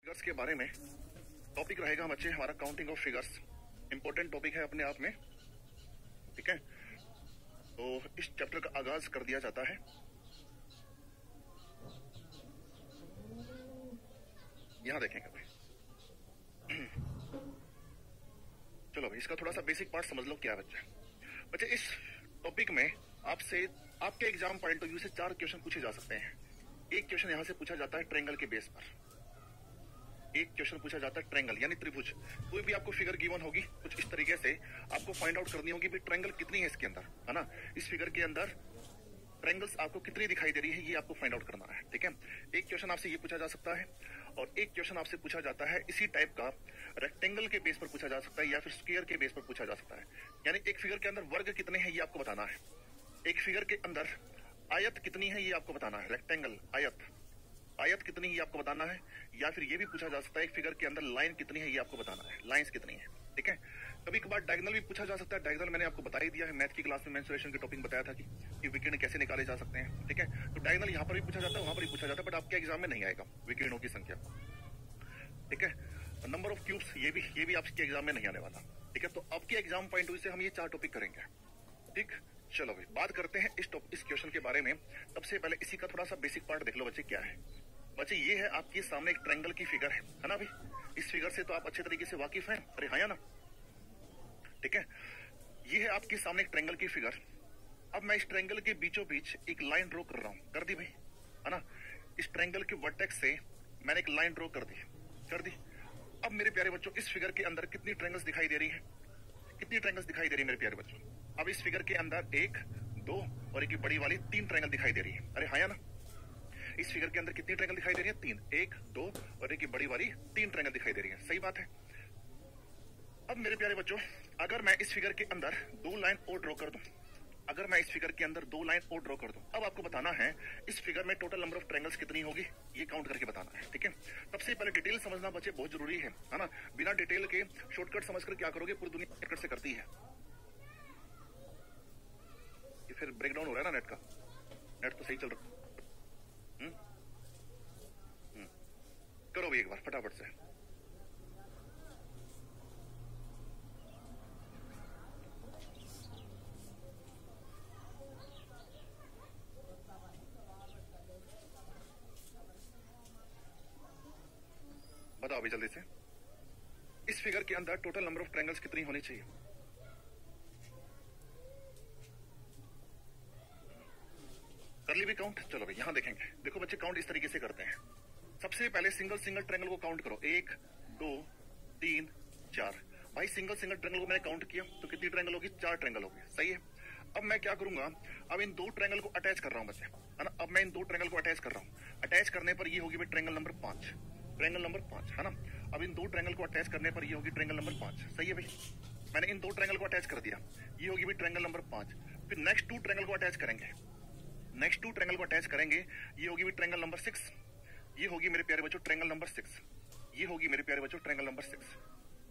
Figures के बारे में टॉपिक रहेगा बच्चे हमारा counting of figures. Important topic है अपने आप में, ठीक है। तो इस चैप्टर का आगाज कर दिया जाता है। यहां देखेंगे भाई, चलो भाई इसका थोड़ा सा बेसिक पार्ट समझ लो क्या है बच्चे। इस टॉपिक में आपसे आपके एग्जाम पॉइंट ऑफ व्यू से 4 क्वेश्चन पूछे जा सकते हैं। एक क्वेश्चन यहां से पूछा जाता है ट्रायंगल के बेस पर, एक क्वेश्चन पूछा जाता है ट्रायंगल यानी त्रिभुज। कोई भी आपको फिगर गिवन होगी कुछ इस तरीके से, आपको फाइंड आउट करनी होगी भी ट्रायंगल कितनी है इसके अंदर, है ना। इस फिगर के अंदर ट्रायंगल्स आपको कितनी दिखाई दे रही है ये आपको फाइंड आउट करना है, ठीक है। एक क्वेश्चन आपसे ये पूछा जा सकता है और एक क्वेश्चन आपसे पूछा जाता है इसी टाइप का रेक्टेंगल के बेस पर पूछा जा सकता है या फिर स्क्वायर के बेस पर पूछा जा सकता है। यानी एक फिगर के अंदर वर्ग कितने हैं ये आपको बताना है, एक फिगर के अंदर आयत कितनी है ये आपको बताना है, रेक्टेंगल आयत कितनी है ये आपको बताना है, या फिर ये भी पूछा जा सकता है एक फिगर के अंदर लाइन कितनी है ये आपको बताना है, लाइंस कितनी है, ठीक है। कभी कभार डायगोनल भी पूछा जा सकता है। डायगोनल मैंने आपको बता ही दिया है, मैथ की क्लास में मेंसुरेशन के टॉपिक बताया था कि विकिरण कैसे निकाले जा सकते हैं, ठीक है। तो डायगोनल यहाँ पर भी पूछा जाता है, वहां पर भी पूछा जाता है, बट आपके एग्जाम में नहीं आएगा विकिरणों की संख्या, ठीक है। नंबर ऑफ क्यूब्स ये भी आपके एग्जाम में नहीं आने वाला, ठीक है। तो आपके एग्जाम पॉइंट ऑफ व्यू से हम ये 4 टॉपिक करेंगे, ठीक। चलो भाई बात करते हैं इस क्वेश्चन के बारे में। सबसे पहले इसी का थोड़ा सा बेसिक पार्ट देख लो बच्चे क्या है। बच्चे ये है आपके सामने एक ट्रायंगल की फिगर है ना भाई। इस फिगर से तो आप अच्छे तरीके से वाकिफ हैं, अरे हाँ या ना, ठीक है। ये है आपके सामने एक ट्रायंगल की फिगर। अब मैं इस ट्रायंगल के बीचों बीच एक लाइन ड्रॉ कर रहा हूं, कर दी भाई, है ना। इस ट्रायंगल के वर्टेक्स से मैंने एक लाइन ड्रॉ कर दी। अब मेरे प्यारे बच्चों इस फिगर के अंदर कितनी ट्रायंगल्स दिखाई दे रही है, कितनी ट्रायंगल्स दिखाई दे रही है मेरे प्यारे बच्चों। अब इस फिगर के अंदर 1, 2 और एक बड़ी वाली 3 ट्रायंगल दिखाई दे रही है, अरे हाँ या ना। इस फिगर के अंदर कितनी ट्रायंगल दिखाई दे रही है, 3, 1, 2 और एक बड़ी वाली 3 ट्रायंगल दिखाई दे रही है, सही बात है। अब मेरे प्यारे बच्चों अगर मैं इस फिगर के अंदर 2 लाइन और ड्रॉ कर दूं, अब आपको बताना है इस फिगर में टोटल नंबर ऑफ ट्रायंगल्स कितनी होगी ये काउंट करके बताना है, ठीक है। सबसे पहले डिटेल समझना बच्चे बहुत जरूरी है ना। बिना डिटेल के शॉर्टकट समझकर क्या करोगे, पूरी दुनिया शॉर्टकट से करती है। ये फिर ब्रेकडाउन हो रहा है ना नेट का, नेट तो सही चल रहा। करो भी एक बार फटाफट से। बताओ भी जल्दी से, इस फिगर के अंदर टोटल नंबर ऑफ ट्रायंगल्स कितनी होनी चाहिए। कर ली भी काउंट, चलो भाई यहां देखेंगे। देखो बच्चे काउंट इस तरीके से करते हैं। सबसे पहले सिंगल ट्रायंगल को काउंट करो, 1, 2, 3, 4। भाई सिंगल ट्रायंगल को मैंने काउंट किया तो कितनी ट्रायंगल होगी, 4 ट्रायंगल होगी, सही है। अब मैं क्या करूंगा, अब इन 2 ट्रायंगल को अटैच कर रहा हूं बच्चे, है ना। अब मैं इन 2 ट्रायंगल को अटैच कर रहा हूं, अटैच करने पर ये होगी ट्रायंगल नंबर 5, है ना। अब इन 2 ट्रायंगल को अटैच करने पर ये होगी ट्रायंगल नंबर 5, सही है भाई। मैंने इन 2 ट्रायंगल को अटैच कर दिया, ये होगी ट्रायंगल नंबर 5। फिर नेक्स्ट 2 ट्रायंगल को अटैच करेंगे, ये होगी ट्रायंगल नंबर 6, ये होगी मेरे प्यारे बच्चों ट्रायंगल नंबर 6, ये होगी मेरे प्यारे बच्चों ट्रायंगल नंबर 6,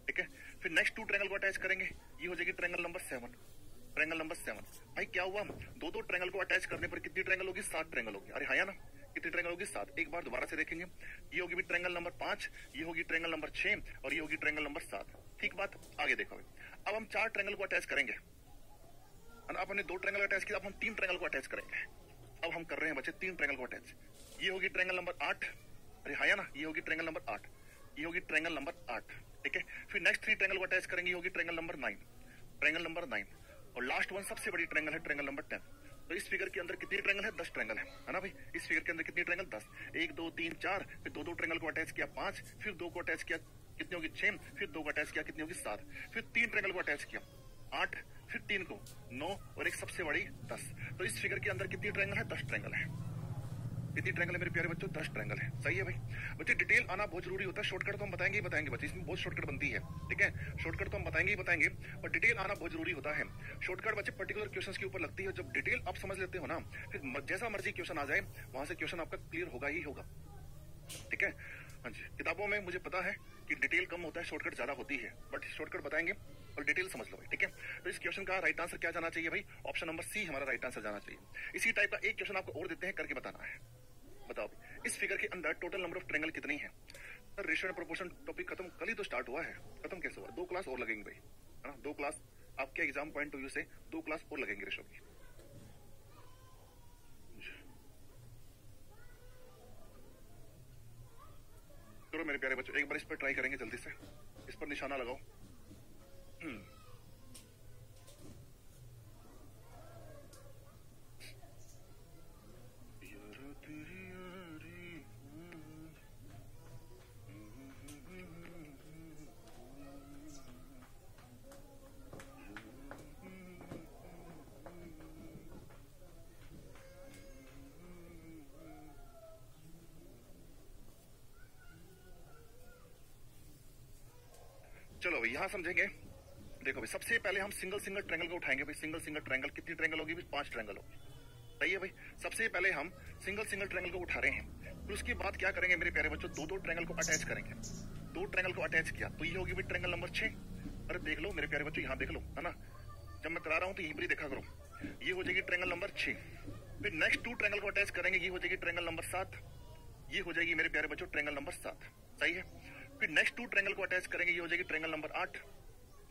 ठीक है। फिर नेक्स्ट 2 ट्रायंगल को अटैच करेंगे, ये हो जाएगी ट्रायंगल नंबर 7। भाई क्या हुआ, 2 ट्रायंगल को अटैच करने पर कितनी ट्रायंगल होगी, 7 ट्रायंगल होगी, अरे हाँ या ना। कितनी ट्रायंगल होगी, 7। एक बार दोबारा से देखेंगे, ये होगी ट्रायंगल नंबर 5, ये होगी ट्रायंगल नंबर 6 और ये होगी ट्रायंगल नंबर 7, ठीक बात। आगे देखो अब हम 4 ट्रायंगल को अटैच करेंगे, अब हमने 2 ट्रायंगल अटैच किया, अब हम 3 ट्रायंगल को अटैच करेंगे। अब हम कर रहे हैं बच्चे 3 ट्रायंगल को अटैच, ये होगी ट्रायंगल नंबर 8, अरे हाँ या ना, ये होगी ट्रायंगल नंबर 8, ये होगी ट्रायंगल नंबर 8, ठीक है। फिर नेक्स्ट 3 ट्रायंगल को अटैच करेंगे, ये होगी ट्रायंगल नंबर 9 और लास्ट वन सबसे बड़ी ट्रायंगल है ट्रायंगल नंबर 10। तो इस फिगर के अंदर कितनी ट्रायंगल है, 10 ट्रायंगल है ना भाई। इस फिगर के अंदर कितनी ट्रायंगल, 10, 1, 2, 3, 4, फिर 2 ट्रायंगल को अटैच किया 5, फिर 2 को अटैच किया कितनी होगी 6, फिर 2 को अटैच किया कितनी होगी 7, फिर 3 ट्रायंगल को अटैच किया 8, फिर 3 को 9 और एक सबसे बड़ी 10। तो इस फिगर के अंदर कितनी ट्रायंगल है, 10 ट्रायंगल है। कितनी ट्रायंगल है मेरे प्यारे बच्चों, 10 ट्रायंगल है, सही है भाई। बच्चे डिटेल आना बहुत जरूरी होता है, शॉर्टकट तो हम बताएंगे बच्चे, इसमें बहुत शॉर्टकट बनती है, ठीक है। शॉर्टकट तो हम बताएंगे पर डिटेल आना बहुत जरूरी होता है। शॉर्टकट बच्चे पर्टिकुलर क्वेश्चंस के ऊपर लगती है, जब डिटेल आप समझ लेते हो ना, फिर जैसा मर्जी क्वेश्चन आ जाए वहां से क्वेश्चन आपका क्लियर होगा ही होगा, ठीक है। हाँ जी, किताबों में मुझे पता है कि डिटेल कम होता है, शॉर्टकट ज्यादा होती है, बट शॉर्टकट बताएंगे और डिटेल समझ लो भाई, ठीक है। तो इस क्वेश्चन का राइट आंसर क्या जाना चाहिए भाई, ऑप्शन नंबर सी हमारा राइट आंसर जाना चाहिए। इसी टाइप का एक क्वेश्चन आपको और देते हैं, करके बताना है। बताओ इस फिगर के अंदर टोटल नंबर ऑफ ट्रायंगल कितनी है। Sir ratio and proportion topic खत्म कल ही तो स्टार्ट हुआ है, खत्म कैसे हुआ? 2 क्लास और लगेंगे भाई, है ना? 2 क्लास आपके एग्जाम पॉइंट ऑफ व्यू से 2 क्लास और लगेंगे रेशियो की। करो मेरे प्यारे बच्चों, एक बार इस पर ट्राई करेंगे जल्दी से, इस पर निशाना लगाओ। चलो भाई यहां समझेंगे। देखो भाई सबसे पहले हम सिंगल सिंगल ट्रायंगल को उठाएंगे भाई। सिंगल सिंगल ट्रायंगल कितनी ट्रायंगल होगी भाई? 5 ट्रायंगल होगी, सही है भाई। सबसे पहले हम सिंगल सिंगल ट्रायंगल को उठा रहे हैं, फिर उसके बाद क्या करेंगे मेरे प्यारे बच्चों? 2 ट्रायंगल को अटैच करेंगे। 2 ट्रायंगल को अटैच किया तो ये होगी भाई ट्रायंगल नंबर 6। अरे देख लो मेरे प्यारे बच्चों, यहाँ देख लो, है ना? जब मैं करा रहा हूँ तो यहीं पर ही देखा करो। ये हो जाएगी ट्रायंगल नंबर 6। फिर नेक्स्ट 2 ट्रायंगल को अटैच करेंगे, ये हो जाएगी ट्रायंगल नंबर 7। ये हो जाएगी मेरे प्यारे बच्चों ट्रायंगल नंबर 7, सही है। फिर नेक्स्ट 2 ट्रायंगल को अटैच करेंगे, ये हो जाएगी ट्रायंगल नंबर 8।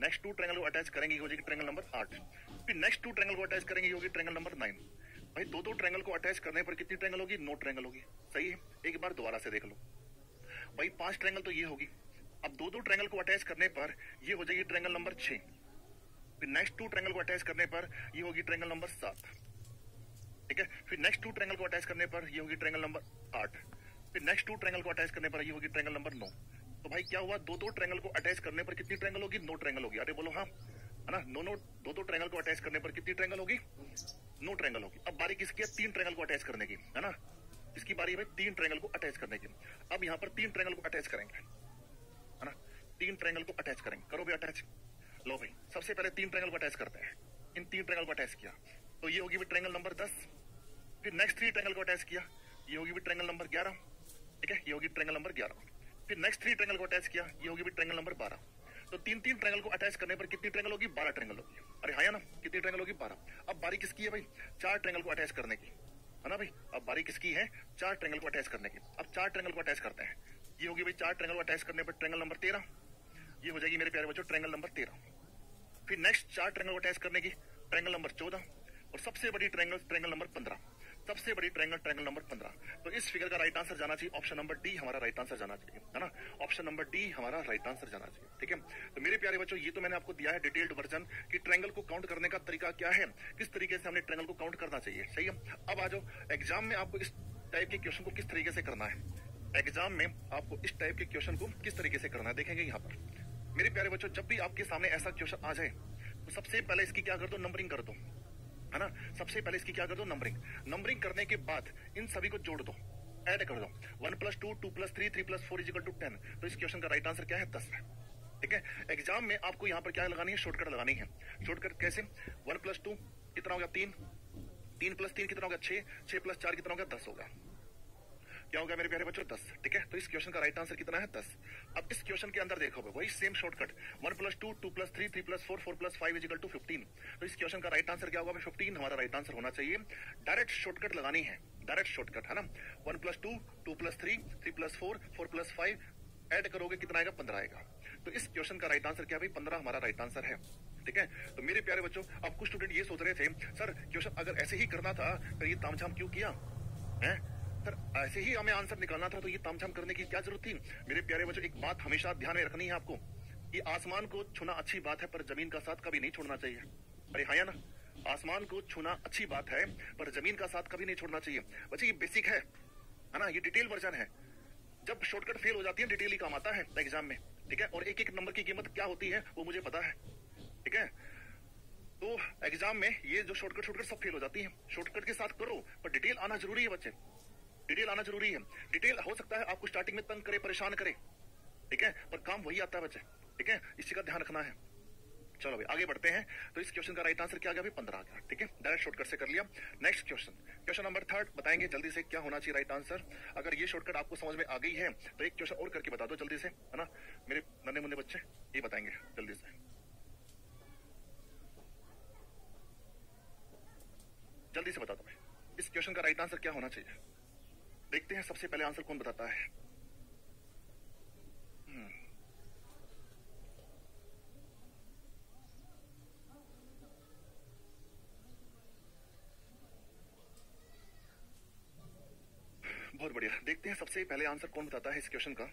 नेक्स्ट 2 ट्रायंगल को अटैच करेंगे, ये हो जाएगी ट्रायंगल नंबर 8। फिर नेक्स्ट 2 ट्रायंगल को अटैच करेंगे, ये होगी ट्रायंगल नंबर 9। भाई 2 ट्रायंगल को अटैच करने पर कितनी ट्रायंगल होगी? 9 ट्रायंगल होगी, सही है। एक बार दोबारा से देख लो भाई, 5 ट्रायंगल तो ये होगी। अब 2 ट्रायंगल को अटैच करने पर ये हो जाएगी ट्रायंगल नंबर 6। फिर नेक्स्ट 2 ट्रायंगल को अटैच करने पर ये होगी ट्रायंगल नंबर 7, ठीक है। फिर नेक्स्ट 2 ट्रायंगल को अटैच करने पर ये होगी ट्रायंगल नंबर 8। फिर नेक्स्ट 2 ट्रायंगल को अटैच करने पर ये होगी ट्रायंगल नंबर 9। तो भाई क्या हुआ? 2 ट्रायंगल को अटैच करने पर कितनी ट्रायंगल होगी? 9 ट्रायंगल होगी। अरे बोलो हाँ, है ना? 2 ट्रायंगल को अटैच करने पर कितनी ट्रायंगल होगी? 9 ट्रायंगल होगी। अब बारी किसकी है? 3 ट्रायंगल को अटैच करने की, है ना? इसकी बारी है भाई 3 ट्रायंगल को अटैच करने की। अब यहाँ पर 3 ट्रायंगल को अटैच करेंगे, है ना? 3 ट्रायंगल को अटैच करेंगे, करो भी अटैच। लो भाई सबसे पहले 3 ट्रायंगल को अटैच करते हैं। इन 3 ट्रायंगल को अटैच किया तो ये होगी भी ट्रायंगल नंबर 10। फिर नेक्स्ट 3 ट्रायंगल को अटैच किया, ये होगी भी ट्रायंगल नंबर 11, ठीक है। ये होगी ट्रायंगल नंबर 11। फिर नेक्स्ट 3 ट्रायंगल को अटैच किया, ये होगी भी ट्रायंगल नंबर 12। तो 3 ट्रायंगल को अटैच करने पर कितनी ट्रायंगल होगी? 12 ट्रायंगल होगी। अरे हाँ ना, कितनी ट्रायंगल होगी? 12। अब बारी किसकी है भाई? 4 ट्रायंगल को अटैच करने की, है ना भाई? अब बारी किसकी है? 4 ट्रायंगल को अटैच करने की। अब 4 ट्रायंगल को अटैच करते हैं, ये होगी भाई 4 ट्रायंगल को अटैच करने पर ट्रायंगल नंबर 13। ये हो जाएगी मेरे प्यारे बच्चों ट्रायंगल नंबर 13। फिर नेक्स्ट 4 ट्रायंगल को अटैच करने की, ट्रायंगल नंबर 14। और सबसे बड़ी ट्रायंगल ट्रायंगल नंबर 15। सबसे बड़ी ट्रायंगल ट्रायंगल नंबर 15। तो इस फिगर का राइट आंसर जाना चाहिए ऑप्शन नंबर डी, हमारा राइट आंसर जाना चाहिए, है ना? ऑप्शन नंबर डी हमारा राइट आंसर जाना चाहिए, ठीक है। तो मेरे प्यारे बच्चों ये तो मैंने आपको दिया है डिटेल्ड वर्जन कि ट्रायंगल को काउंट करने का तरीका क्या है, किस तरीके से हमने ट्रायंगल को काउंट करना चाहिए, सही है। अब आ जाओ एग्जाम में आपको इस टाइप के क्वेश्चन को किस तरीके से करना है। एग्जाम में आपको इस टाइप के क्वेश्चन को किस तरीके से करना है देखेंगे यहाँ पर। मेरे प्यारे बच्चों जब भी आपके सामने ऐसा क्वेश्चन आ जाए तो सबसे पहले इसकी क्या कर दो? नंबरिंग कर दो, है ना? सबसे पहले इसकी क्या कर दो? नंबरिंग। नंबरिंग करने के बाद इन सभी को जोड़ दो, ऐड कर दो। 1 + 2, 2 + 3, 3 + 4 = 10। तो इस क्वेश्चन का राइट आंसर क्या है? 10 है, ठीक है। एग्जाम में आपको यहाँ पर क्या लगानी है? शॉर्टकट लगानी है। शॉर्टकट कैसे? 1 + 2 कितना हो गया? 3। 3 + 3 कितना हो गया? 6। 6 + 4 कितना हो गया? 10 होगा। क्या होगा मेरे प्यारे बच्चों? 10, ठीक है। तो इस क्वेश्चन का राइट आंसर कितना है? 10। अब इस क्वेश्चन के अंदर देखो वही सेम शॉर्टकट 1 + 2, 2 + 3, 3 + 4, 4 + 5 = 15। तो इस क्वेश्चन का राइट आंसर क्या होगा? 15 हमारा राइट आंसर होना चाहिए। डायरेक्ट शॉर्टकट लगानी है, डायरेक्ट शॉर्टकट, है ना? 1 + 2, 2 + 3, 3 + 4, 4 + 5 ऐड करोगे कितना आएगा? 15 आएगा। तो इस क्वेश्चन का राइट आंसर क्या भाई? 15 हमारा राइट आंसर है, ठीक है। तो मेरे प्यारे बच्चों अब कुछ स्टूडेंट ये सोच रहे थे सर क्वेश्चन अगर ऐसे ही करना था तो ये तामझाम क्यों किया है सर? ऐसे ही हमें आंसर निकालना था तो ये तामझाम करने की क्या जरूरत थी? मेरे प्यारे बच्चों एक बात हमेशा ध्यान में रखनी है आपको कि आसमान को छूना अच्छी बात है पर जमीन का साथ कभी नहीं छोड़ना चाहिए। अरे हाँ या ना? आसमान को छूना अच्छी बात है पर जमीन का साथ कभी नहीं छोड़ना चाहिए। बच्चे ये बेसिक है ना? ये डिटेल वर्जन है। जब शॉर्टकट फेल हो जाती है डिटेल ही काम आता है एग्जाम में, ठीक है। और एक एक नंबर की कीमत क्या होती है वो मुझे पता है, ठीक है। तो एग्जाम में ये जो शॉर्टकट सब फेल हो जाती है। शॉर्टकट के साथ करो पर डिटेल आना जरूरी है बच्चे, डिटेल आना जरूरी है। डिटेल हो सकता है आपको स्टार्टिंग में तंग करे, परेशान करे, ठीक है, पर काम वही आता है बच्चे, ठीक है। इसी का ध्यान रखना है। चलो भाई आगे बढ़ते हैं। तो इस क्वेश्चन का राइट आंसर क्या आ गया भाई? 15 आ गया, ठीक है। डायरेक्ट शॉर्टकट से कर लिया। नेक्स्ट क्वेश्चन, क्वेश्चन नंबर 3 बताएंगे जल्दी से क्या होना चाहिए राइट आंसर। अगर ये शॉर्टकट आपको समझ में आ गई है तो एक क्वेश्चन और करके बता दो जल्दी से, है ना? मेरे नन्हे मुन्ने बच्चे ये बताएंगे जल्दी से, जल्दी से बता दो भाई इस क्वेश्चन का राइट आंसर क्या होना चाहिए। देखते हैं सबसे पहले आंसर कौन बताता है। सबसे पहले आंसर कौन बताता है इस क्वेश्चन का?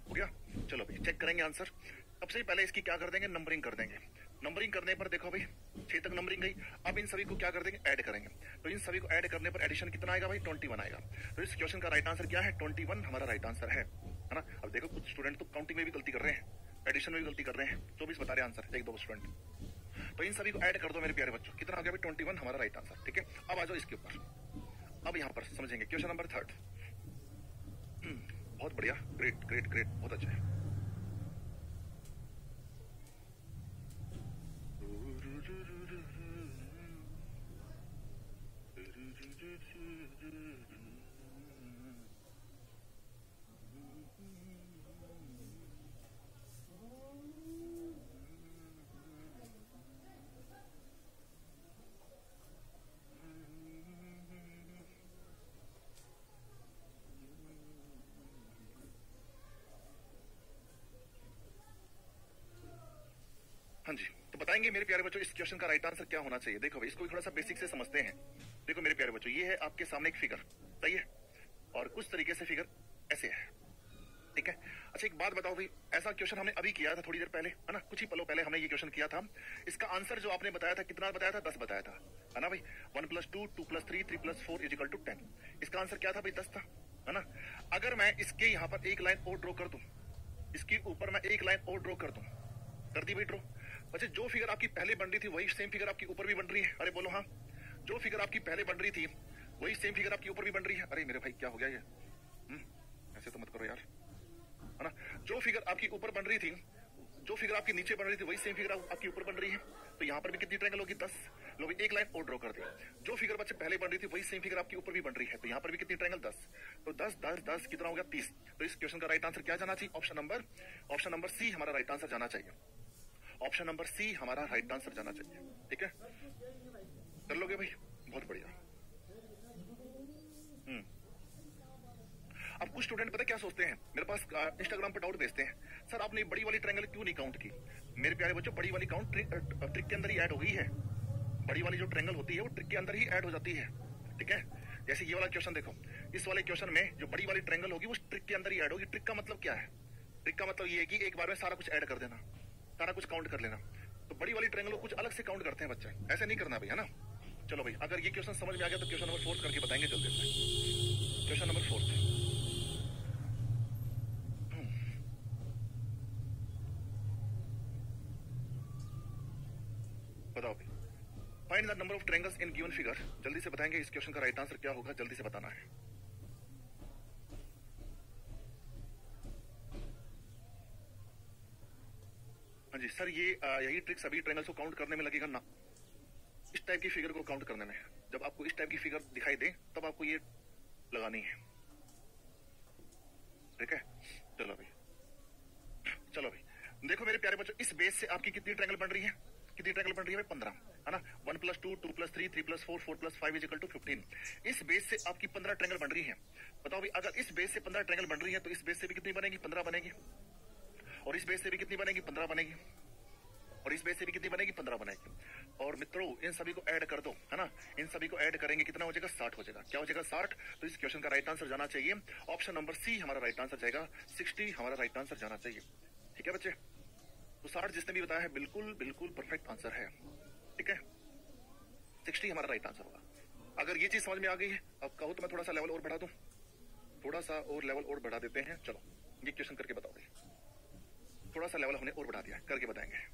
हो गया? चलो भाई चेक करेंगे आंसर। सबसे पहले इसकी क्या कर देंगे, नंबरिंग कर देंगे। नंबरिंग करने पर देखो भाई 6 तक नंबरिंग गई। अब इन सभी को क्या कर देंगे, ऐड करेंगे। तो इन सभी को ऐड करने पर एडिशन कितना आएगा भाई, 21 आएगा। तो इस क्वेश्चन का राइट आंसर क्या है, 21 हमारा राइट आंसर है ना। अब देखो कुछ स्टूडेंट तो काउंटिंग में भी गलती कर रहे हैं, एडिशन में भी गलती कर रहे हैं। 24 बता रहे आंसर, एक दो स्टूडेंट। तो इन सभी को ऐड कर दो मेरे प्यारे बच्चों, कितना आ गया भाई, 21 हमारा राइट आंसर। ठीक है, अब आ जाओ इसके ऊपर। अब यहाँ पर समझेंगे क्वेश्चन नंबर 3। बहुत बढ़िया, ग्रेट ग्रेट ग्रेट, बहुत अच्छा है। हाँ जी, तो बताएंगे मेरे प्यारे बच्चों इस क्वेश्चन का राइट आंसर क्या होना चाहिए। देखो भाई इसको थोड़ा सा बेसिक से समझते हैं। देखो मेरे प्यारे बच्चों, ये है आपके सामने एक फिगर, सही है, और कुछ तरीके से फिगर ऐसे है, ठीक है। अच्छा एक बात बताओ भाई, ऐसा क्वेश्चन हमने अभी किया था थोड़ी देर पहले, है ना, कुछ ही पलों पहले हमने ये क्वेश्चन किया था। इसका आंसर जो आपने बताया था, कितना बताया था, 10 बताया था, है ना भाई। 1 + 2 2 + 3 3 + 4 = 10। इसका आंसर क्या था भाई, 10 था, है ना। अगर मैं इसके यहाँ पर एक लाइन और ड्रॉ कर दूं, इसके ऊपर मैं एक लाइन और ड्रॉ कर दूं, कर दी भाई ड्रॉ। अच्छा जो फिगर आपकी पहले बन रही थी वही सेम फिगर आपकी ऊपर भी बन रही है, अरे बोलो हाँ। जो फिगर आपकी पहले बन रही थी वही सेम फिगर आपकी ऊपर भी बन रही है। अरे मेरे भाई क्या हो गया ये, ऐसे तो मत करो यार, है ना। जो फिगर आपकी ऊपर बन रही थी, जो फिगर आपकी नीचे बन रही थी वही सेम फिगर आपकी ऊपर बन रही है। तो यहाँ पर भी कितनी ट्रायंगल होगी, 10। लो एक लाइन और ड्रॉ कर दी। जो फिगर बच्चे पहले बन रही थी वही सेम फिगर आपकी ऊपर भी बन रही है, तो यहाँ पर भी कितनी ट्रायंगल, 10। तो 10 10 10 कितना हो गया, 30। तो इस क्वेश्चन का राइट आंसर क्या जाना चाहिए, ऑप्शन नंबर सी हमारा राइट आंसर जाना चाहिए। ऑप्शन नंबर सी हमारा राइट आंसर जाना चाहिए। ठीक है, कर लोगे भाई, बहुत बढ़िया। अब कुछ स्टूडेंट पता क्या सोचते हैं, मेरे पास इंस्टाग्राम पर डाउट भेजते हैं, सर आपने बड़ी वाली ट्रायंगल क्यों नहीं काउंट की। मेरे प्यारे बच्चों, बड़ी वाली काउंट ट्रिक के अंदर ही ऐड हो गई है। बड़ी वाली जो ट्रायंगल होती है वो ट्रिक के अंदर ही ऐड हो जाती है। ठीक है, जैसे ये वाला क्वेश्चन देखो, इस वाले क्वेश्चन में जो बड़ी वाली ट्रायंगल होगी वो ट्रिक के अंदर ही ऐड होगी। ट्रिक का मतलब क्या है, ट्रिक का मतलब ये है कि एक बार में सारा कुछ ऐड कर देना, सारा कुछ काउंट कर लेना। तो बड़ी वाली ट्रायंगल को कुछ अलग से काउंट करते हैं बच्चे, ऐसे नहीं करना भाई, है ना। चलो भाई, अगर ये क्वेश्चन समझ में आ गया तो क्वेश्चन नंबर 4 करके बताएंगे जल्दी से। क्वेश्चन नंबर 4 बताओ भाई, find the number of triangles in given figure. जल्दी से बताएंगे इस क्वेश्चन का राइट आंसर क्या होगा, जल्दी से बताना है। हाँ जी सर, ये यही ट्रिक सभी ट्रायंगल्स को काउंट करने में लगेगा ना, इस टाइप की फिगर को काउंट करने में। जब आपको इस टाइप की फिगर दिखाई दे तब आपको ये लगानी है। ठीक है, चलो भाई, चलो भाई देखो मेरे प्यारे बच्चों, इस बेस से आपकी कितनी ट्रायंगल बन रही है, कितनी ट्रायंगल बन रही है, 15, है ना। 1 + 2 2 + 3 3 + 4 4 + 5 = 15। इस बेस से आपकी 15 ट्रायंगल बन रही है। बताओ भाई, अगर इस बेस से 15 ट्रायंगल बन रही है तो इस बेस से भी कितनी बनेगी, 15 बनेगी। और इस बेस से भी कितनी बनेगी, 15 बनेगी। और इस बेस से भी कितनी बनेगी, 15 बनेगी। और मित्रों इन सभी को ऐड कर दो, है ना। इन सभी को ऐड करेंगे कितना हो जाएगा, 60 हो जाएगा। क्या हो जाएगा, 60। तो इस क्वेश्चन का राइट आंसर जाना चाहिए ऑप्शन नंबर सी हमारा राइट आंसर जाएगा, 60 हमारा राइट आंसर जाना चाहिए। ठीक है बच्चे, तो 60 जिसने भी बताया है बिल्कुल बिल्कुल परफेक्ट आंसर है। ठीक है, 60 हमारा राइट आंसर होगा। अगर ये चीज समझ में आ गई है, अब कहो तो मैं थोड़ा सा लेवल और बढ़ा दूं, थोड़ा सा और लेवल और बढ़ा देते हैं। चलो ये क्वेश्चन करके बताओ भाई, थोड़ा सा लेवल हमने और बढ़ा दिया, करके बताएंगे।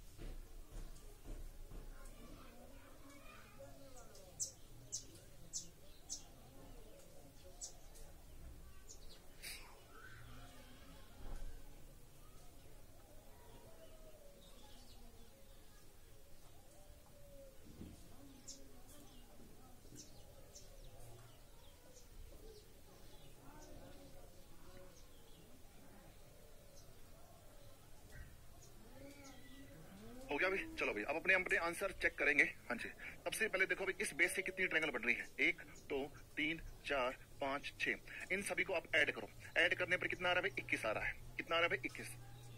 हो गया भाई, चलो भाई अब अपने अपने आंसर चेक करेंगे। हाँ जी, सबसे पहले देखो भाई, इस बेस से कितनी ट्रायंगल बन रही है, 1 2 3 4 5 6। इन सभी को आप ऐड करो, ऐड करने पर कितना आ रहा है भाई, 21 आ रहा है। कितना आ रहा है भाई, 21।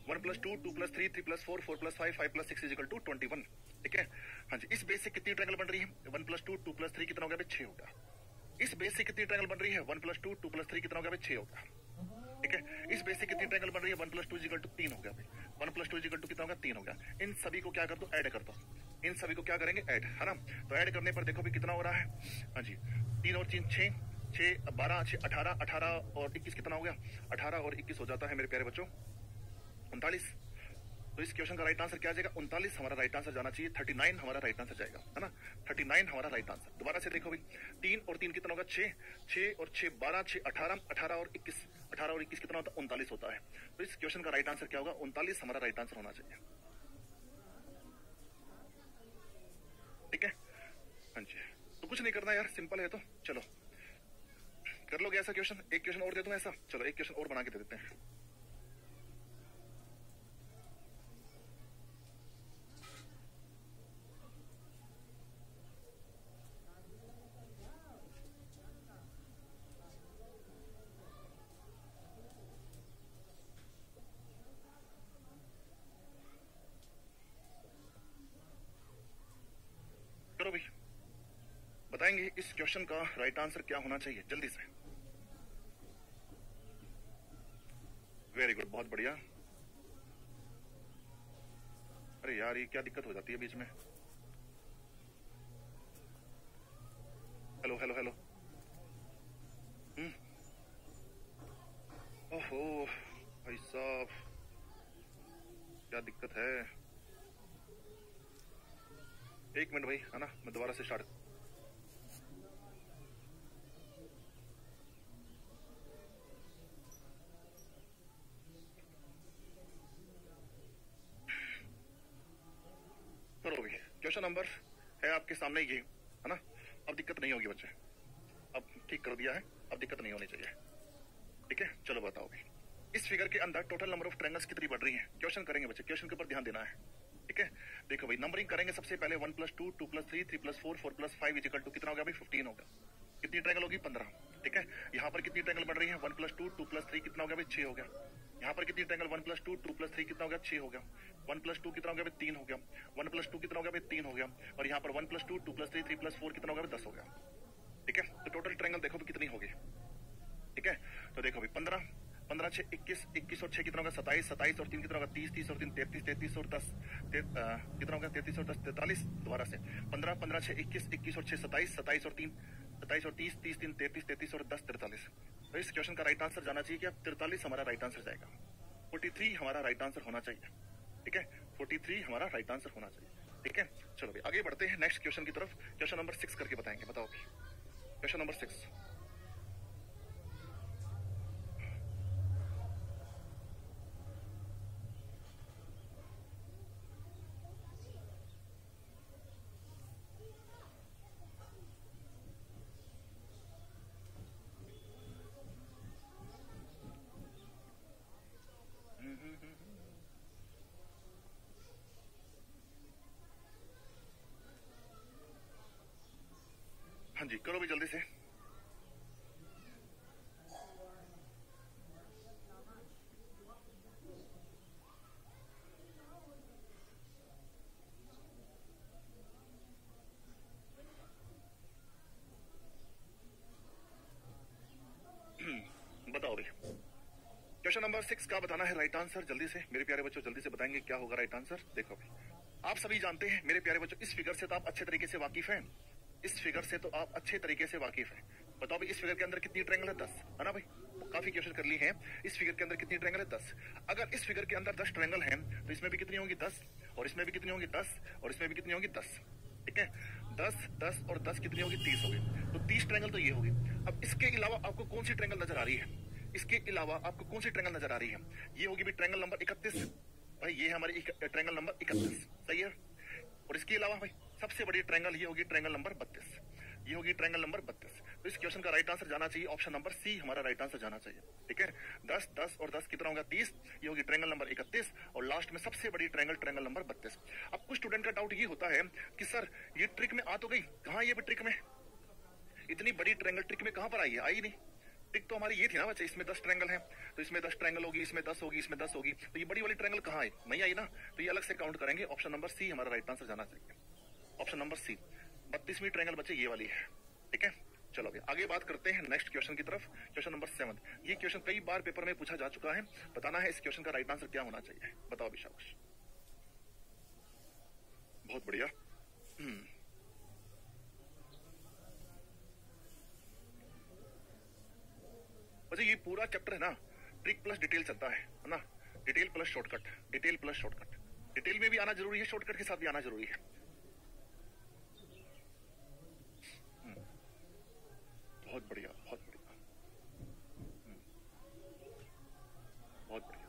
1 + 2 2 + 3 3 + 4 4 + 5 5 + 6 = 21। ठीक है, हाँ जी, इस बेस से कितनी ट्रायंगल बन रही है, 1 + 2 2 + 3 कितना हो गया भाई, 6 होगा। इस बेस से कितनी ट्रायंगल बन रही है? 1 + 2 2 + 3 कितना हो गया भाई? 6 होगा। ठीक है, इस बेस से कितनी ट्रायंगल बन रही है? 1 + 2 = 3 हो गया भाई। 1 + 2 = कितना होगा? 3 हो गया। इन सभी को क्या कर दो? ऐड कर दो। इन सभी को क्या करेंगे? ऐड, है ना? तो ऐड करने पर देखो भी कितना हो रहा है। हाँ जी, 3 और 3 6, 6 12 6 18, 18 और 21 कितना हो गया? 18 और 21 हो जाता है मेरे प्यारे बच्चों 39। तो इस क्वेश्चन का राइट आंसर क्या आ जाएगा? 39 हमारा राइट आंसर जाना चाहिए। 39 हमारा राइट आंसर जाएगा, है ना? 39 हमारा राइट आंसर। दोबारा से देखो भाई, 3 और 3 कितना होगा? 6, 6 और 6 12 6 18, 18 और 21, 18 और 21 कितना होता है? 39 होता है। तो इस क्वेश्चन का राइट आंसर क्या होगा? 39 हमारा राइट आंसर होना चाहिए। ठीक है, हाँ जी। तो कुछ नहीं करना यार, सिंपल है। तो चलो कर लोगे ऐसा क्वेश्चन? एक क्वेश्चन और दे दूं ऐसा? चलो एक क्वेश्चन और बना के दे देते हैं। करो भाई, बताएंगे इस क्वेश्चन का राइट आंसर क्या होना चाहिए जल्दी से। वेरी गुड, बहुत बढ़िया। अरे यार ये क्या दिक्कत हो जाती है बीच में? Hello hello hello. ओहो भाई साहब, क्या दिक्कत है? एक मिनट भाई, है ना? मैं दोबारा से स्टार्ट। करो भाई, क्वेश्चन नंबर है आपके सामने ये, है ना? अब दिक्कत नहीं होगी बच्चे, अब ठीक कर दिया है, अब दिक्कत नहीं होनी चाहिए। ठीक है, चलो बताओ भाई, इस फिगर के अंदर टोटल नंबर ऑफ ट्रायंगल्स कितनी बढ़ रही है? क्वेश्चन करेंगे बच्चे, क्वेश्चन के ऊपर ध्यान देना है। ठीक है, देखो भाई, नंबरिंग करेंगे सबसे पहले। 1 + 2 2 + 3 3 + 4 4 + 5 = कितना हो गया भाई? 15 होगा। कितनी ट्रायंगल होगी? 15। ठीक है, यहाँ पर कितनी ट्रायंगल बढ़ रही है? 1 + 2 2 + 3 कितना हो गया भाई? 6 हो गया। यहाँ पर कितनी ट्रायंगल? 1 + 2 2 + 3 कितना हो गया? 6 हो गया। 1 + 2 कितना हो गया भाई? 3 हो गया। 1 + 2 कितना हो गया भाई? 3 हो गया। और यहाँ पर 1 + 2 2 + 3 3 + 4 कितना हो गया? 10 हो गया। ठीक है, तो टोटल ट्रायंगल देखो भी कितनी होगी। ठीक है, तो देखो भाई, 15 15 6 21 21 और 6 कितना होगा? 27 27 और 3 कितना होगा? 30 30 और 3 33 33 और 10 कितना होगा? 33 और 10 43। दोबारा से 15 15 6 21 21 और 6 27 27 और 3 27 और 30 30 3 33 33 और 10 43। तो इस क्वेश्चन का राइट आंसर जाना चाहिए क्या? 43 हमारा राइट आंसर जाएगा। 43 हमारा राइट आंसर होना चाहिए। ठीक है, 43 हमारा राइट आंसर होना चाहिए। ठीक है, चलो भाई आगे बढ़ते हैं नेक्स्ट क्वेश्चन की तरफ। क्वेश्चन नंबर 6 करके बताएंगे, बताओ भाई। Question number 6। हाँ जी, करो भी जल्दी से। बताओ भाई, क्वेश्चन नंबर 6 का बताना है राइट आंसर जल्दी से मेरे प्यारे बच्चों, जल्दी से बताएंगे क्या होगा राइट आंसर। देखो भाई, आप सभी जानते हैं मेरे प्यारे बच्चों, इस फिगर से तो आप अच्छे तरीके से वाकिफ हैं। इस फिगर से तो आप अच्छे तरीके से वाकिफ हैं। बताओ भाई, इस फिगर के अंदर कितनी ट्रायंगल है? 10, है ना भाई? काफी क्वेश्चन कर ली हैं। इस फिगर के अंदर कितनी ट्रायंगल है? 10। अगर इस फिगर के अंदर 10 ट्रायंगल हैं तो इसमें भी कितनी होंगी? 10। और इसमें भी कितनी होंगी? 10। और इसमें भी कितनी होंगी? 10। ठीक है, 10 10 और 10 कितनी होगी? 30 होगी। तो 30 ट्रायंगल तो ये होगी। अब इसके अलावा आपको कौन सी ट्रायंगल नजर आ रही है? इसके अलावा आपको कौन सी ट्रायंगल नजर आ रही है? ये होगी भी ट्रायंगल नंबर 31। भाई ये हमारी ट्रायंगल नंबर 31, सही है। और इसके अलावा भाई सबसे बड़ी ट्रायंगल ये होगी ट्रायंगल नंबर 32। ये होगी ट्रायंगल नंबर 32। तो इस क्वेश्चन का राइट आंसर जाना चाहिए ऑप्शन नंबर सी, हमारा राइट आंसर जाना चाहिए। ठीक है, 10 10 और 10 कितना होगा? 30। ये होगी ट्रायंगल नंबर 31 और लास्ट में सबसे बड़ी ट्रायंगल ट्रायंगल नंबर 32। अब कुछ स्टूडेंट का डाउट ये होता है कि सर ये ट्रिक में आ तो गई, कहाँ ये भी ट्रिक में? इतनी बड़ी ट्रायंगल ट्रिक में कहाँ पर आई है? आई नहीं। ट्रिक तो हमारी ये थी ना बच्चे, इसमें 10 ट्रायंगल है तो इसमें 10 ट्रायंगल होगी, इसमें 10 होगी, इसमें 10 होगी, तो ये बड़ी वाली ट्रायंगल कहाँ आई? नहीं आई ना। तो ये अलग से काउंट करेंगे। ऑप्शन नंबर सी हमारा राइट आंसर जाना चाहिए। ऑप्शन नंबर सी, 32वीं ट्रायंगल बच्चे ये वाली है। ठीक है, चलो अभी आगे बात करते हैं नेक्स्ट क्वेश्चन की तरफ। Question number 7। ये क्वेश्चन कई बार पेपर में पूछा जा चुका है। बताना है इस क्वेश्चन का राइट आंसर क्या होना चाहिए। बताओ अभी, शाबाश, बहुत बढ़िया। वैसे ये पूरा चैप्टर है ना, ट्रिक प्लस डिटेल चलता है ना, detail plus shortcut, detail plus shortcut. Detail में भी आना जरूरी है, शॉर्टकट के साथ भी आना जरूरी है। बहुत बढ़िया, बहुत बढ़िया, बहुत बढ़िया।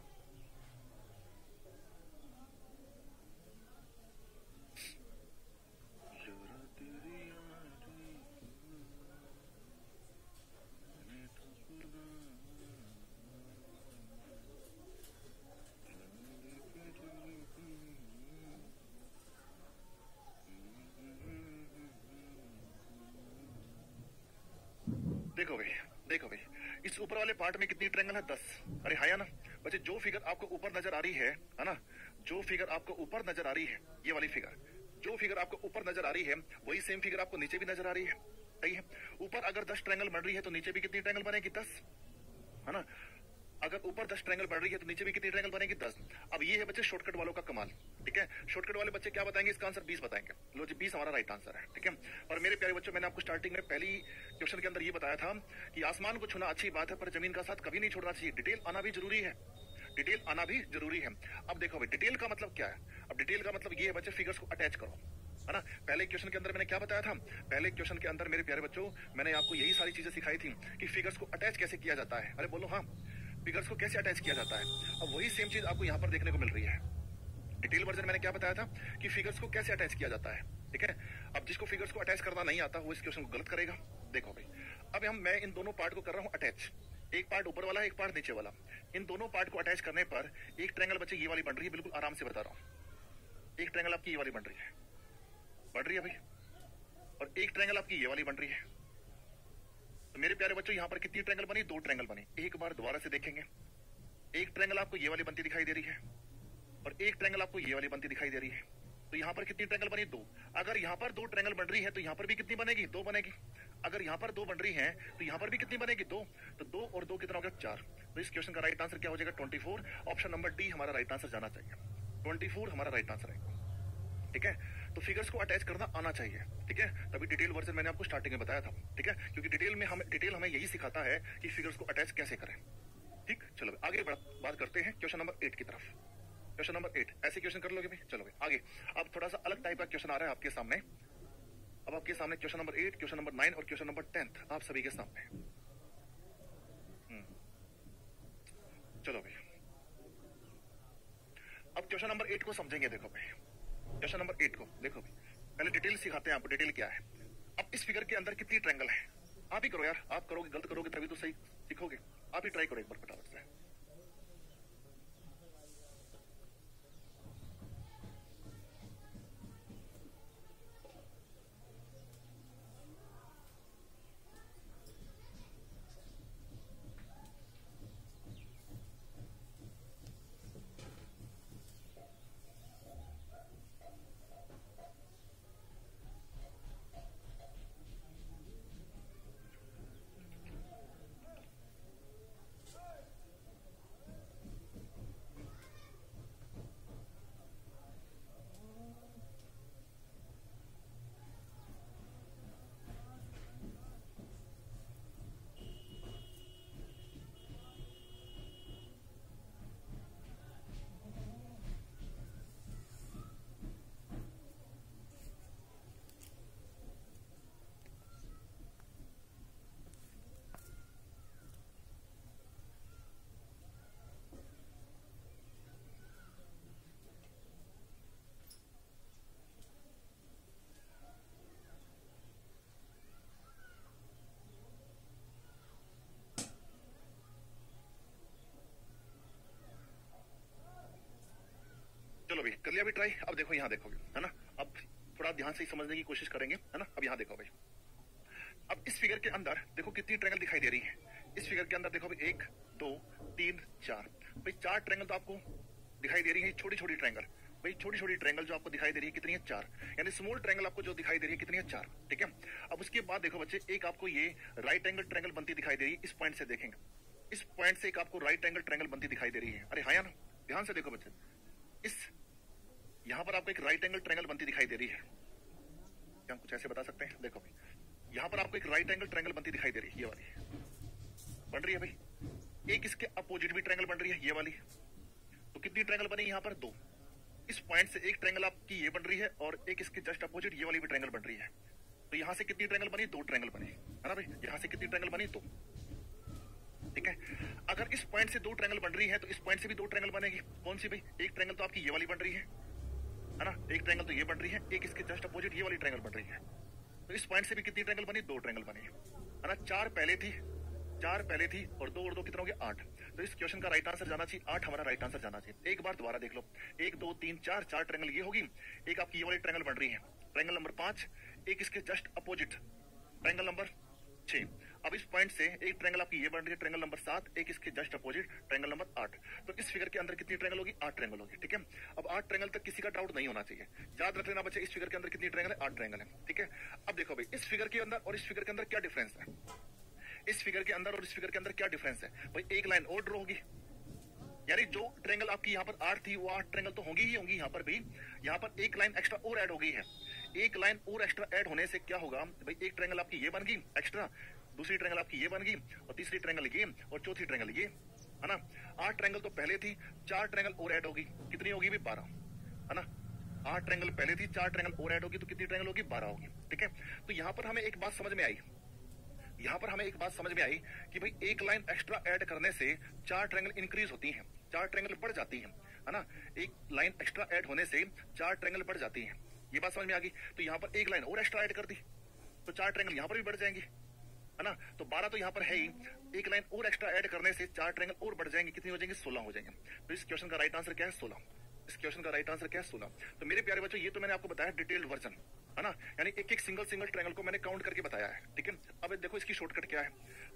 देखो भाई, देखो भाई, इस ऊपर वाले पार्ट में कितनी ट्रायंगल है? 10। अरे हाँ या ना बच्चे, जो फिगर आपको ऊपर नजर आ रही है ना, जो फिगर आपको ऊपर नजर आ रही है, ये वाली फिगर, जो फिगर आपको ऊपर नजर आ रही है वही सेम फिगर आपको नीचे भी नजर आ रही है। सही है। ऊपर अगर 10 ट्रायंगल बन रही है तो नीचे भी कितनी ट्रायंगल बनेगी? 10, है ना। अगर ऊपर 10 ट्रायंगल बन रही है तो नीचे भी कितनी ट्रायंगल बनेगी? 10। अब ये है बच्चे शॉर्टकट वालों का कमाल। ठीक है, शॉर्टकट वाले बच्चे क्या बताएंगे? इसका आंसर 20 बताएंगे। लो जी, 20 हमारा राइट आंसर है। ठीक है। और मेरे प्यारे बच्चों, मैंने आपको स्टार्टिंग में पहली क्वेश्चन के अंदर ये बताया था कि आसमान को छूना अच्छी बात है पर जमीन का साथ कभी नहीं छोड़ना चाहिए। डिटेल आना भी जरूरी है, डिटेल आना भी जरूरी है। अब देखो भाई, डिटेल का मतलब क्या है? अब डिटेल का मतलब ये है बच्चे, फिगर्स को अटैच करो, है ना। पहले क्वेश्चन के अंदर मैंने क्या बताया था? पहले क्वेश्चन के अंदर मेरे प्यारे बच्चों मैंने आपको यही सारी चीजें सिखाई थी कि फिगर्स को अटैच कैसे किया जाता है। अरे बोलो हाँ, फिगर्स को कैसे अटैच किया जाता है। अब वही सेम चीज आपको यहाँ पर देखने को मिल रही है। डिटेल वर्जन मैंने क्या बताया था कि फिगर्स को कैसे अटैच किया जाता है। ठीक है। अब जिसको फिगर्स को अटैच करना नहीं आता वो इस क्वेश्चन को गलत करेगा। देखो भाई, अब मैं इन दोनों पार्ट को कर रहा हूँ अटैच। एक पार्ट ऊपर वाला, एक पार्ट नीचे वाला। इन दोनों पार्ट को अटैच करने पर एक ट्रायंगल बच्चे ये वाली बन रही है, बिल्कुल आराम से बता रहा हूँ। एक ट्रायंगल आपकी ये वाली बन रही है, बढ़ रही है भाई, और एक ट्रायंगल आपकी ये वाली बन रही है। तो मेरे प्यारे बच्चों, यहाँ पर कितनी ट्रायंगल बनी? 2 ट्रायंगल बनी। एक बार दोबारा से देखेंगे, एक ट्रायंगल आपको ये वाली बनती दिखाई दे रही है और एक ट्रायंगल आपको ये वाली बनती दिखाई दे रही है। तो यहाँ पर कितनी ट्रायंगल बनी? 2। अगर यहाँ पर 2 ट्रायंगल बन रही है तो यहाँ पर भी कितनी बनेगी? 2 बनेगी। अगर यहाँ पर 2 बन रही है तो यहाँ पर भी कितनी बनेगी? 2। तो 2 और 2 कितना हो गया? 4। तो इस क्वेश्चन का राइट आंसर क्या हो जाएगा? 24। ऑप्शन नंबर डी हमारा राइट आंसर जाना चाहिए। 24 हमारा राइट आंसर है। ठीक है। तो फिगर्स को अटैच करना आना चाहिए। ठीक है, तभी डिटेल वर्जन मैंने आपको स्टार्टिंग में बताया था। ठीक है, क्योंकि डिटेल हमें यही सिखाता है कि फिगर्स को अटैच कैसे करें। ठीक, चलो आगे बात करते हैं क्वेश्चन नंबर 8 की तरफ। क्वेश्चन नंबर 8, ऐसे क्वेश्चन कर लोगे भाई। चलो भाई आगे, अब थोड़ा सा अलग टाइप का क्वेश्चन आ रहा है आपके सामने। अब आपके सामने क्वेश्चन नंबर 8, क्वेश्चन नंबर 9 और क्वेश्चन नंबर 10 आप सभी के सामने। चलो भाई, अब क्वेश्चन नंबर 8 को समझेंगे। देखो भाई, क्वेश्चन नंबर 8 को देखो भाई, पहले डिटेल सिखाते हैं आपको, डिटेल क्या है। अब इस फिगर के अंदर कितनी ट्रायंगल है? आप ही करो यार, आप करोगे, गलत करोगे तभी तो सही सीखोगे। आप ही ट्राई करो एक बार फटाफट से। चलो भाई, कर लिया भी ट्राई। अब देखो यहाँ देखोगे, है ना। अब थोड़ा ध्यान से ही समझने की कोशिश करेंगे, है ना। अब यहाँ देखो भाई, अब इस फिगर के अंदर देखो कितनी ट्रायंगल दिखाई दे रही है। इस फिगर के अंदर देखो भाई, 1 2 3 4 भाई, 4 ट्रायंगल तो आपको दिखाई दे रही है, छोटी छोटी ट्रायंगल भाई छोटी छोटी ट्रायंगल जो आपको दिखाई दे रही है कितनी है, 4, यानी स्मॉल ट्रायंगल आपको जो दिखाई दे रही है कितनी है, 4, ठीक है। अब उसके बाद देखो बच्चे, एक आपको ये राइट एंगल ट्रायंगल बनती दिखाई दे रही है, इस पॉइंट से देखेंगे, इस पॉइंट से एक आपको राइट एंगल ट्रायंगल बनती दिखाई दे रही है। अरे हाँ या ना, ध्यान से देखो बच्चे, इस यहां पर आपको एक राइट एंगल ट्रायंगल बनती दिखाई दे रही है। क्या हम कुछ ऐसे बता सकते हैं, देखो यहां पर आपको एक राइट एंगल ट्रायंगल बनती दिखाई दे रही है, ये वाली बन रही है भाई। एक इसके अपोजिट भी ट्रायंगल बन रही है, ये वाली। तो कितनी ट्रायंगल बनी यहां पर, 2। इस पॉइंट से एक ट्रायंगल आपकी ये बन रही है और एक इसके जस्ट अपोजिट ये वाली भी ट्रायंगल बन रही है। तो यहां से कितनी ट्रायंगल बनी, 2 ट्रायंगल बनी, है ना भाई। यहां से कितनी ट्रायंगल बनी, 2, ठीक है। अगर इस पॉइंट से 2 ट्रायंगल बन रही है तो इस पॉइंट से भी 2 ट्रायंगल बनेगी। कौन सी भाई, एक ट्रायंगल तो आपकी ये वाली बन रही है ना, एक ट्रायंगल तो ये बन रही है, एक इसके जस्ट अपोजिट ये वाली ट्रायंगल बन रही है। तो इस पॉइंट से भी कितनी ट्रायंगल बनी, 2 ट्रायंगल बनी, है ना। 4 पहले थी, 4 पहले थी और 2 और 2 कितना हो गया, 8। तो इस क्वेश्चन का राइट आंसर जाना चाहिए 8, हमारा राइट आंसर जाना चाहिए। एक बार दोबारा देख लो, 1 2 3 4 4 ट्रायंगल ये होगी, एक आपकी ये वाली ट्रायंगल बन रही है, ट्रायंगल नंबर 5, एक इसके जस्ट अपोजिट ट्रायंगल नंबर 6। अब इस पॉइंट से एक ट्रायंगल आपकी ये बन रही है, ट्रायंगल नंबर 7, एक इसके जस्ट अपोजिट ट्रायंगल नंबर 8। तो इस फिगर के अंदर कितनी ट्रायंगल होगी, 8 ट्रायंगल होगी, ठीक है। अब 8 ट्रायंगल तक किसी का डाउट नहीं होना चाहिए, याद रख लेना बच्चे, इस फिगर के अंदर कितनी ट्रायंगल है, 8 ट्रायंगल है, ठीक है। अब देखो भाई, इस फिगर के अंदर और इस फिगर के अंदर क्या डिफरेंस है, इस फिगर के अंदर और इस फिगर के अंदर क्या डिफरेंस है भाई, एक लाइन और ड्रॉ होगी, यानी जो ट्रायंगल आपकी यहाँ पर 8 थी वो 8 ट्रायंगल तो होंगी ही होंगी, यहाँ पर भी, यहाँ पर एक लाइन एक्स्ट्रा और ऐड हो गई है। एक लाइन और एक्स्ट्रा ऐड होने से क्या होगा भाई, एक ट्रायंगल आपकी ये बन गई एक्स्ट्रा, दूसरी ट्रायंगल आपकी ये बन गई और तीसरी ट्रायंगल ये और चौथी ट्रायंगल ये, है ना। 8 ट्रायंगल तो पहले थी, 4 ट्रायंगल और ऐड होगी, कितनी होगी भी, 12, है ना। 8 ट्रायंगल पहले थी, 4 ट्रायंगल और ऐड होगी तो कितनी ट्रायंगल होगी, 12 होगी, ठीक है। तो यहाँ पर हमें एक बात समझ में आई, यहाँ पर हमें एक बात समझ में आई कि भाई एक लाइन एक्स्ट्रा ऐड करने से 4 ट्रायंगल इंक्रीज होती हैं, 4 ट्रायंगल बढ़ जाती हैं, है ना। एक लाइन एक्स्ट्रा ऐड होने से 4 ट्रायंगल बढ़ जाती हैं, ये बात समझ में आ गई। तो यहाँ पर एक लाइन और एक्स्ट्रा ऐड कर दी तो 4 ट्रायंगल यहाँ पर भी बढ़ जाएंगी, है ना। तो 12 तो यहाँ पर है ही, एक लाइन और एक्स्ट्रा ऐड करने से 4 ट्रायंगल और बढ़ जाएंगे, कितनी हो जाएंगे, 16 हो जाएंगे। तो इस क्वेश्चन का राइट आंसर क्या है, 16। इस क्वेश्चन का राइट आंसर क्या है, 16। तो मेरे प्यारे बच्चों, ये तो मैंने आपको बताया डिटेल्ड वर्जन, है ना, यानी एक एक सिंगल ट्रायंगल को मैंने काउंट करके बताया है, ठीक है। अब देखो इसकी शॉर्टकट क्या है,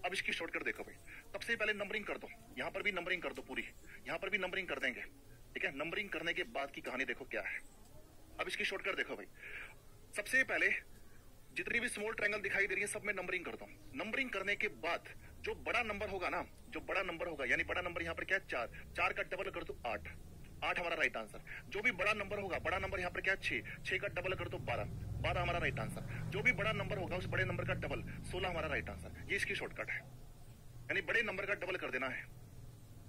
अब इसकी शॉर्टकट देखो भाई, सबसे पहले नंबरिंग कर दो, यहाँ पर भी नंबरिंग कर दो पूरी, यहाँ पर भी नंबरिंग कर देंगे, ठीक है। नंबरिंग करने के बाद की कहानी देखो क्या है। अब इसकी शॉर्टकट देखो भाई, सबसे पहले जितनी भी स्मॉल ट्रायंगल दिखाई दे रही है सब में नंबरिंग कर दो। नंबरिंग करने के बाद जो बड़ा नंबर होगा ना, जो बड़ा नंबर होगा, यानी बड़ा नंबर यहाँ पर क्या है, 4, 4 का डबल कर दो 8, 8 हमारा राइट आंसर। जो भी बड़ा नंबर होगा, बड़ा नंबर यहाँ पर क्या है, 6, 6 का डबल कर दो 12, 12 हमारा राइट आंसर। जो भी बड़ा नंबर होगा उस बड़े नंबर का डबल 16 हमारा राइट आंसर। ये इसकी शॉर्टकट है, यानी बड़े नंबर का डबल कर देना है,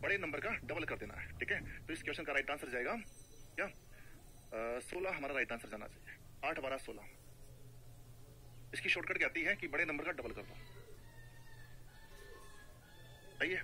बड़े नंबर का डबल कर देना है, ठीक है। तो इस क्वेश्चन का राइट आंसर जाएगा क्या, 16 हमारा राइट आंसर जाना चाहिए, 8 12 16। इसकी शॉर्टकट कहती है कि बड़े नंबर का डबल कर दो, सही है।